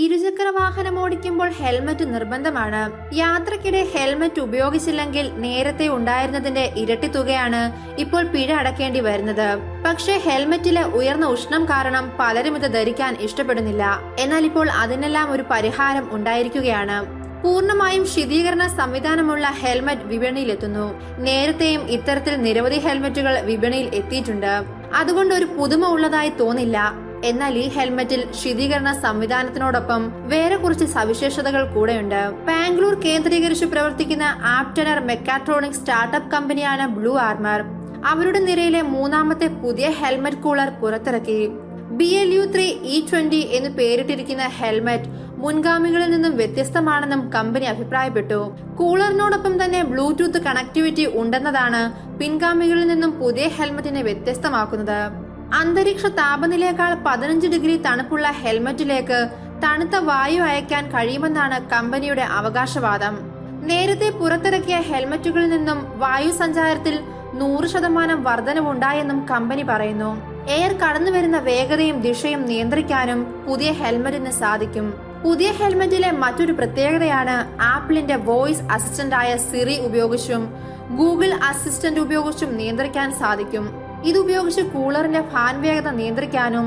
ഇരുചക്ര വാഹനം ഓടിക്കുമ്പോൾ ഹെൽമറ്റ് നിർബന്ധമാണ്. യാത്രക്കിടെ ഹെൽമറ്റ് ഉപയോഗിച്ചില്ലെങ്കിൽ നേരത്തെ ഉണ്ടായിരുന്നതിന്റെ ഇരട്ടി തുകയാണ് ഇപ്പോൾ പിഴ അടക്കേണ്ടി വരുന്നത്. പക്ഷേ ഹെൽമറ്റിലെ ഉയർന്ന ഉഷ്ണം കാരണം പലരും ഇത് ധരിക്കാൻ ഇഷ്ടപ്പെടുന്നില്ല. എന്നാൽ ഇപ്പോൾ അതിനെല്ലാം ഒരു പരിഹാരം ഉണ്ടായിരിക്കുകയാണ്. പൂർണ്ണമായും ശീതീകരണ സംവിധാനമുള്ള ഹെൽമറ്റ് വിപണിയിലെത്തുന്നു. നേരത്തെയും ഇത്തരത്തിൽ നിരവധി ഹെൽമറ്റുകൾ വിപണിയിൽ എത്തിയിട്ടുണ്ട്. അതുകൊണ്ട് ഒരു പുതുമ ഉള്ളതായി തോന്നില്ല. എന്നാൽ ഈ ഹെൽമറ്റിൽ ശീതീകരണ സംവിധാനത്തിനോടൊപ്പം വേറെ കുറച്ച് സവിശേഷതകൾ കൂടെയുണ്ട്. ബാംഗ്ലൂർ കേന്ദ്രീകരിച്ച് പ്രവർത്തിക്കുന്ന ആപ്റ്റനർ മെക്കാട്രോണിക് സ്റ്റാർട്ടപ്പ് കമ്പനിയാണ് ബ്ലൂ ആർമർ. അവരുടെ നിരയിലെ മൂന്നാമത്തെ പുതിയ ഹെൽമറ്റ് കൂളർ പുറത്തിറക്കി. BLU3 E20 എന്ന് പേരിട്ടിരിക്കുന്ന ഹെൽമറ്റ് മുൻഗാമികളിൽ നിന്നും വ്യത്യസ്തമാണെന്നും കമ്പനി അഭിപ്രായപ്പെട്ടു. കൂളറിനോടൊപ്പം തന്നെ ബ്ലൂടൂത്ത് കണക്ടിവിറ്റി ഉണ്ടെന്നതാണ് പിൻഗാമികളിൽ നിന്നും പുതിയ ഹെൽമറ്റിനെ വ്യത്യസ്തമാക്കുന്നത്. അന്തരീക്ഷ താപനിലയേക്കാൾ 15 ഡിഗ്രി തണുപ്പുള്ള ഹെൽമറ്റിലേക്ക് തണുത്ത വായു അയക്കാൻ കഴിയുമെന്നാണ് കമ്പനിയുടെ അവകാശവാദം. നേരത്തെ പുറത്തിറക്കിയ ഹെൽമറ്റുകളിൽ നിന്നും വായു സഞ്ചാരത്തിൽ 100% വർധനവുണ്ടായെന്നും കമ്പനി പറയുന്നു. എയർ കടന്നുവരുന്ന വേഗതയും ദിശയും നിയന്ത്രിക്കാനും പുതിയ ഹെൽമറ്റിന് സാധിക്കും. പുതിയ ഹെൽമറ്റിലെ മറ്റൊരു പ്രത്യേകതയാണ് ആപ്പിളിന്റെ വോയിസ് അസിസ്റ്റന്റായ സിറി ഉപയോഗിച്ചും ഗൂഗിൾ അസിസ്റ്റന്റ് ഉപയോഗിച്ചും നിയന്ത്രിക്കാൻ സാധിക്കും. ഇതുപയോഗിച്ച് കൂളറിന്റെ ഫാൻ വേഗത നിയന്ത്രിക്കാനും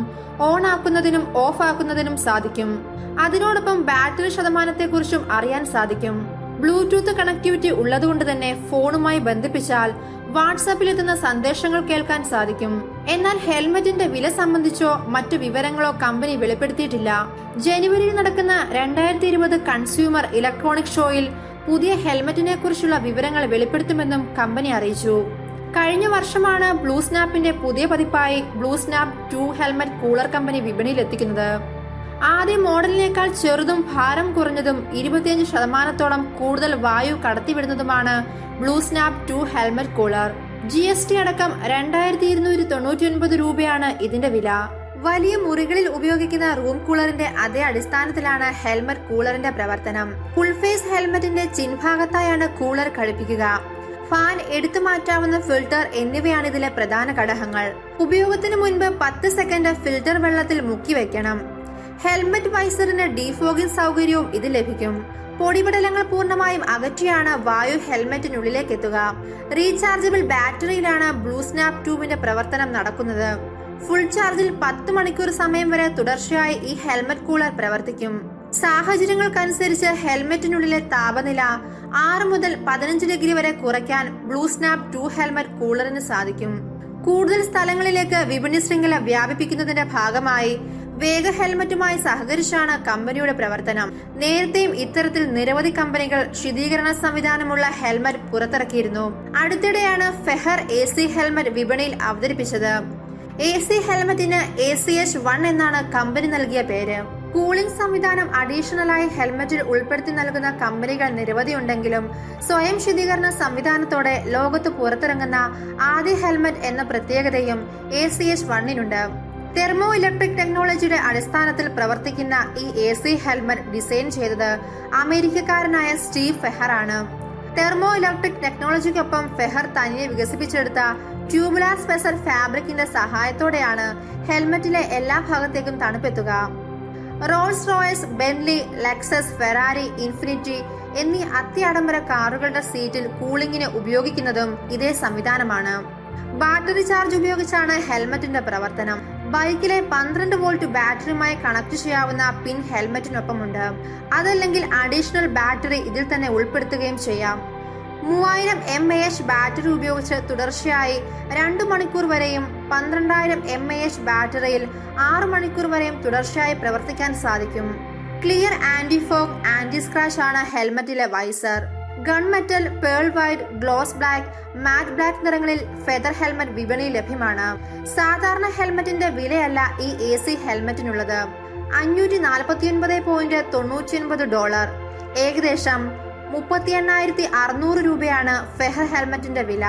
ഓൺ ആക്കുന്നതിനും ഓഫ് ആക്കുന്നതിനും സാധിക്കും. അതിനോടൊപ്പം ബാറ്ററി ശതമാനത്തെക്കുറിച്ചും അറിയാൻ സാധിക്കും. ബ്ലൂടൂത്ത് കണക്ടിവിറ്റി ഉള്ളതുകൊണ്ട് തന്നെ ഫോണുമായി ബന്ധിപ്പിച്ചാൽ വാട്സാപ്പിൽ എത്തുന്ന സന്ദേശങ്ങൾ കേൾക്കാൻ സാധിക്കും. എന്നാൽ ഹെൽമറ്റിന്റെ വില സംബന്ധിച്ചോ മറ്റു വിവരങ്ങളോ കമ്പനി വെളിപ്പെടുത്തിയിട്ടില്ല. ജനുവരിയിൽ നടക്കുന്ന 2020 കൺസ്യൂമർ ഇലക്ട്രോണിക് ഷോയിൽ പുതിയ ഹെൽമറ്റിനെ കുറിച്ചുള്ള വിവരങ്ങൾ വെളിപ്പെടുത്തുമെന്നും കമ്പനി അറിയിച്ചു. കഴിഞ്ഞ വർഷമാണ് ബ്ലൂ സ്നാപ്പിന്റെ പുതിയ പതിപ്പായി Blue Snap 2 helmet cooler company വിപണിയിൽ എത്തിക്കുന്നത്. ആദ്യ മോഡലിനേക്കാൾ ചെറുതും ഭാരം കുറഞ്ഞതും 25% കൂടുതൽ വായു കടത്തിവിടുന്നതുമാണ് Blue Snap 2 helmet cooler. GST അടക്കം 2299 രൂപയാണ് ഇതിന്റെ വില. വലിയ മുറികളിൽ ഉപയോഗിക്കുന്ന റൂം കൂളറിന്റെ അതേ അടിസ്ഥാനത്തിലാണ് ഹെൽമറ്റ് കൂളറിന്റെ പ്രവർത്തനം. ഫുൾ ഫേസ് ഹെൽമറ്റിന്റെ ചിൻഭാഗത്തായാണ് കൂളർ ഘടിപ്പിക്കുക. ഫാൻ എടുത്തു മാറ്റാവുന്ന ഫിൽട്ടർ എന്നിവയാണ് ഇതിലെ പ്രധാന ഘടകങ്ങൾ. ഉപയോഗത്തിന് മുൻപ് 10 സെക്കൻഡ് ഫിൽട്ടർ വെള്ളത്തിൽ മുക്കി വെക്കണം. ഹെൽമറ്റ് വൈസറിന് ഡീഫോഗിംഗ് സൗകര്യവും ഇത് ലഭിക്കും. പൊടിപടലങ്ങൾ പൂർണ്ണമായും അകറ്റിയാണ് വായു ഹെൽമറ്റിനുള്ളിലേക്ക് എത്തുക. റീചാർജബിൾ ബാറ്ററിയിലാണ് ബ്ലൂ സ്നാപ്പ് 2 പ്രവർത്തനം നടക്കുന്നത്. ഫുൾ ചാർജിൽ 10 മണിക്കൂർ സമയം വരെ തുടർച്ചയായി ഈ ഹെൽമറ്റ് കൂളർ പ്രവർത്തിക്കും. സാഹചര്യങ്ങൾക്കനുസരിച്ച് ഹെൽമറ്റിനുള്ളിലെ താപനില 6 മുതൽ 15 ഡിഗ്രി വരെ കുറയ്ക്കാൻ ബ്ലൂ സ്നാപ്പ് 2 ഹെൽമറ്റ് കൂളറിന് സാധിക്കും. കൂടുതൽ സ്ഥലങ്ങളിലേക്ക് വിപണി ശൃംഖല വ്യാപിപ്പിക്കുന്നതിന്റെ ഭാഗമായി വേഗ ഹെൽമറ്റുമായി സഹകരിച്ചാണ് കമ്പനിയുടെ പ്രവർത്തനം. നേരത്തെയും ഇത്തരത്തിൽ നിരവധി കമ്പനികൾ ശീതീകരണ സംവിധാനമുള്ള ഹെൽമറ്റ് പുറത്തിറക്കിയിരുന്നു. അടുത്തിടെയാണ് ഫെഹർ AC ഹെൽമറ്റ് വിപണിയിൽ അവതരിപ്പിച്ചത്. AC ഹെൽമറ്റിന് ACH1 എന്നാണ് കമ്പനി നൽകിയ പേര്. കൂളിംഗ് സംവിധാനം അഡീഷണലായി ഹെൽമറ്റിൽ ഉൾപ്പെടുത്തി നൽകുന്ന കമ്പനികൾ നിരവധിയുണ്ടെങ്കിലും സ്വയം ശീതീകരണ സംവിധാനത്തോടെ ലോകത്ത് പുറത്തിറങ്ങുന്ന ആദ്യ ഹെൽമറ്റ് എന്ന പ്രത്യേകതയും ACH1-നുണ്ട്. തെർമോ ഇലക്ട്രിക് ടെക്നോളജിയുടെ അടിസ്ഥാനത്തിൽ പ്രവർത്തിക്കുന്ന ഈ AC ഹെൽമറ്റ് ഡിസൈൻ ചെയ്തത് അമേരിക്കക്കാരനായ സ്റ്റീവ് ഫെഹർ ആണ്. തെർമോ ഇലക്ട്രിക് ടെക്നോളജിക്കൊപ്പം ഫെഹർ തനിയെ വികസിപ്പിച്ചെടുത്ത ട്യൂബുലാർ സ്പെസർ ഫാബ്രിക്കിന്റെ സഹായത്തോടെയാണ് ഹെൽമറ്റിലെ എല്ലാ ഭാഗത്തേക്കും തണുപ്പെത്തുക. Rolls Royce, Bentley, Lexus, Ferrari, Infiniti എന്നീ അത്യാഡംബര കാറുകളുടെ സീറ്റിൽ കൂളിംഗിന് ഉപയോഗിക്കുന്നതും ഇതേ സംവിധാനമാണ്. ബാറ്ററി ചാർജ് ഉപയോഗിച്ചാണ് ഹെൽമറ്റിന്റെ പ്രവർത്തനം. ബൈക്കിലെ 12 വോൾട്ട് ബാറ്ററിയുമായി കണക്ട് ചെയ്യാവുന്ന പിൻ ഹെൽമറ്റിനൊപ്പമുണ്ട്. അതല്ലെങ്കിൽ അഡീഷണൽ ബാറ്ററി ഇതിൽ തന്നെ ഉൾപ്പെടുത്തുകയും ചെയ്യാം. 3000 mAh ബാറ്ററി ഉപയോഗിച്ച് തുടർച്ചയായി 2 മണിക്കൂർ വരെയും 12000 mAh ബാറ്ററിയിൽ 6 മണിക്കൂർ വരെയും തുടർച്ചയായി പ്രവർത്തിക്കാൻ സാധിക്കും. Clear, anti fog, anti scratch ആണ് ഹെൽമറ്റിലെ visor. Gun metal, pearl white, gloss black, matte black നിറങ്ങളിൽ ഫെദർ ഹെൽമറ്റ് വിപണിയിൽ ലഭ്യമാണ്. സാധാരണ ഹെൽമറ്റിന്റെ വിലയല്ല ഈ AC ഹെൽമറ്റിനുള്ളത്. $549.99, ഏകദേശം 38,600 രൂപയാണ് ഫെഹർ ഹെൽമറ്റിന്റെ വില.